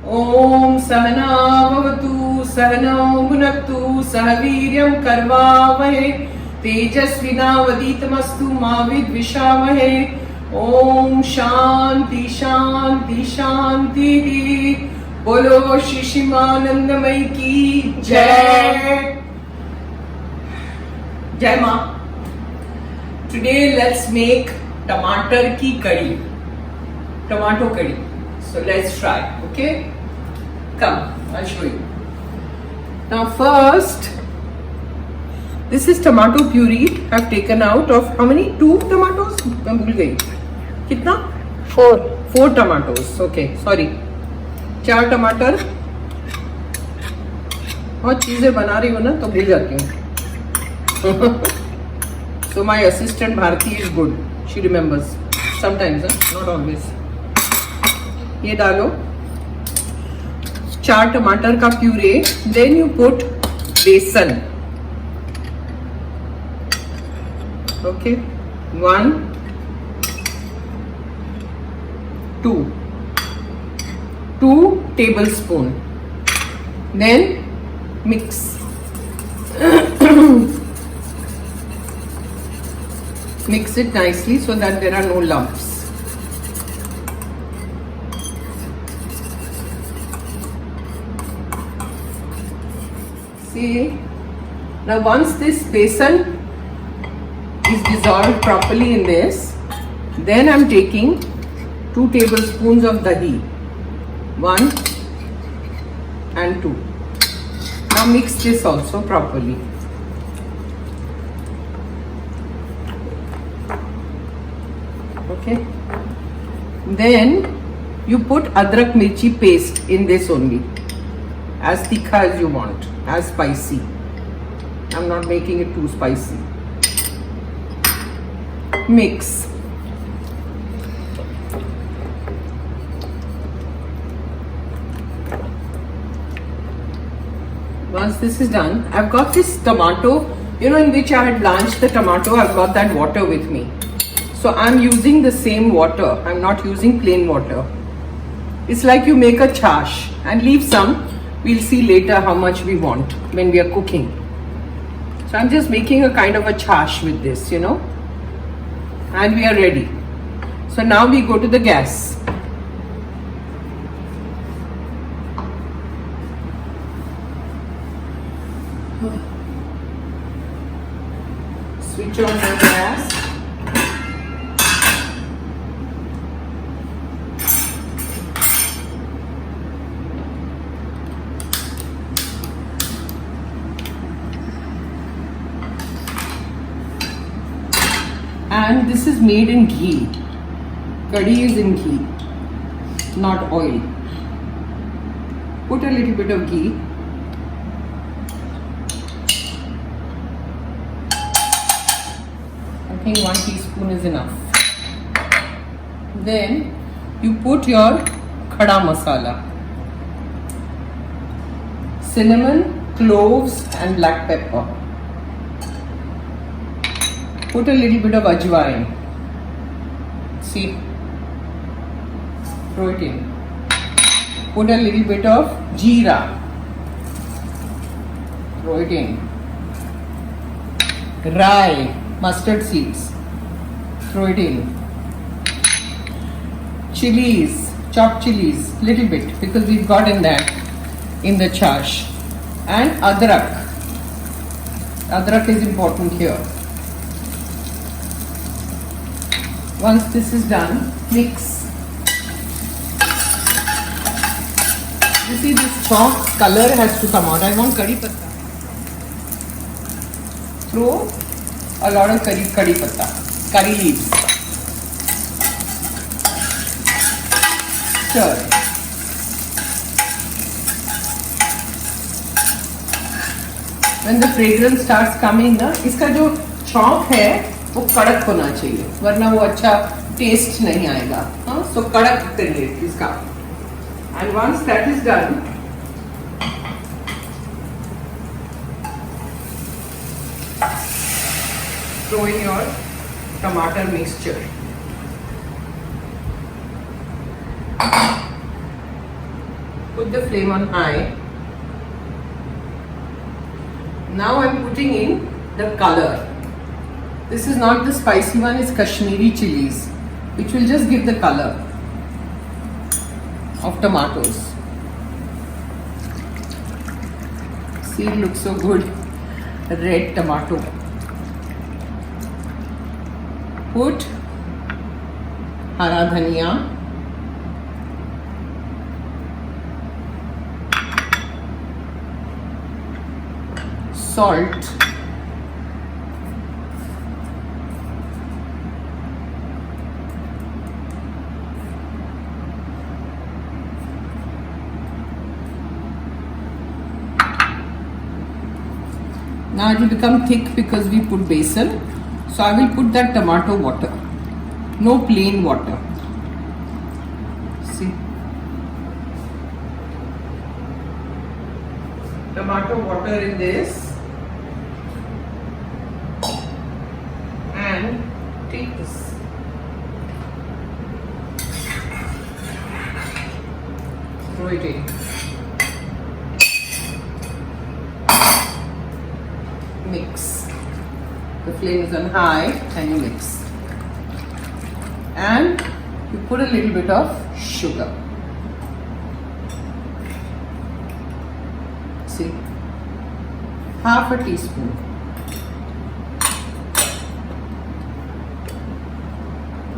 Om Sahana Bhavatu Sahana Bhunaktu Sahaviryam Karvavahe Tejasvinavaditamastu Ma Vidvishavahe. Om Shanti Shanti Shanti. Bolo Shishimanandamai ki Jai. Jai Ma. Today let's make tomato ki curry. Tomato curry. So let's try. Okay? Come, I'll show you. Now first, this is tomato puree I've taken out of how many? 2 tomatoes? मैं भूल गई. कितना? 4 tomatoes. Okay, sorry. 4 टमाटर. बहुत चीजें बना रही हूँ ना तो भूल जाती हूँ. So my assistant Bharti is good. She remembers. Sometimes, not always. ये डालो 4 टमाटर का प्यूरे. देन यू पुट बेसन. Okay 1 2 tablespoon. Then mix. Mix it nicely so that there are no lumps. See, now once this besan is dissolved properly in this, then I'm taking 2 tablespoons of dahi. 1 and 2. Now mix this also properly. Okay. Then you put adrak mirchi paste in this only. As tikha as you want, as spicy. I'm not making it too spicy. Mix. Once this is done, I've got this tomato, in which I had blanched the tomato. I've got that water with me. So I'm using the same water. I'm not using plain water. It's like you make a chash and leave some. We'll see later how much we want when we are cooking. So I'm just making a kind of a chash with this, and we are ready. So now we go to the gas. Switch on the gas. And this is made in ghee. Kadhi is in ghee, not oil. Put a little bit of ghee. I think 1 teaspoon is enough. Then you put your khada masala. Cinnamon, cloves and black pepper. Put a little bit of ajwain. See, throw it in. Put a little bit of jeera. Throw it in. Rye, mustard seeds. Throw it in. Chillies, chopped chillies, little bit because we've got in the chash. And adrak. Adrak is important here. Once this is done, mix. You see this soft color has to come out. I want curry patta. Throw a lot of curry patta, curry leaves. Stir. When the fragrance starts coming, इसका जो चौक है वो कड़क होना चाहिए, वरना वो अच्छा टेस्ट नहीं आएगा. सो कड़क करिए इसका. And once that is done, throw in your tomato mixture. Put the flame on high. Now I'm putting in the color. This is not the spicy one, it's Kashmiri chillies, which will just give the color of tomatoes. See, it looks so good. Red tomato. Put hara dhaniya. Salt. Now it will become thick because we put besan. So I will put that tomato water. No plain water. See. Tomato water in this. And take this. Throw it in. Mix. The flame is on high and you mix. And you put a little bit of sugar. See, half a teaspoon.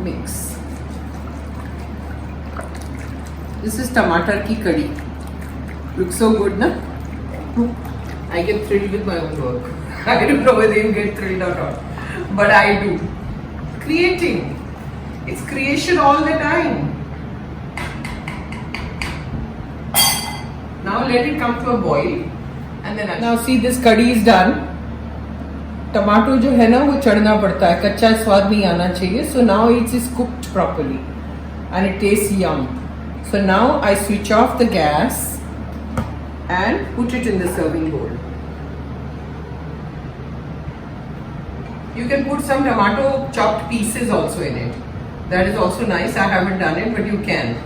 Mix. This is tomato ki curry. Looks so good, na? I get thrilled with my own work. I don't know whether you get thrilled or not, but I do. Creating. It's creation all the time. Now let it come to a boil, and then now see, this curry is done. Tomato जो है ना वो चढ़ना पड़ता है, कच्चा स्वाद नहीं आना चाहिए. So now it is cooked properly, and it tastes yum. So now I switch off the gas and put it in the serving bowl. You can put some tomato chopped pieces also in it. That is also nice. I haven't done it, but you can.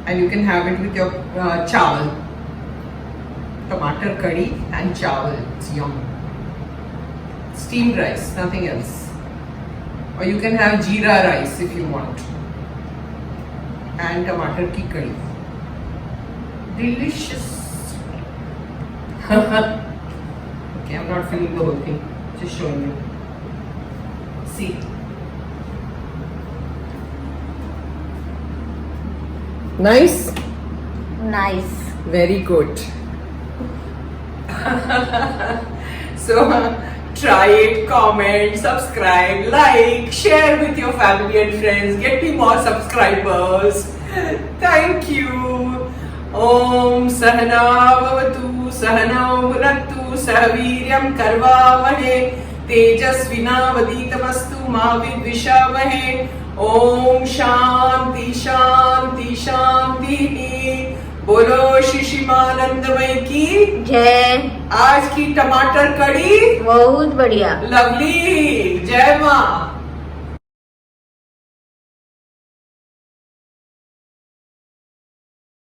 And you can have it with your chawal. Tomato curry and chawal. It's yum. Steamed rice, nothing else. Or you can have jeera rice if you want. And tomato ki curry. Delicious. Okay, I'm not filling the whole thing. Just showing you. See. Nice? Nice. Very good. So, try it, comment, subscribe, like, share with your family and friends. Get me more subscribers. Thank you. Om Sahana Bhavatu Sahana Bhunaktu Sahaviryam Karvavahe Tejasvinavaditamastu Ma Vidvishavahe. Om Shanti Shanti Shanti. बोलो शिशिमानंदमय की जय. आज की टमाटर कड़ी बहुत बढ़िया. Lovely. जय माँ.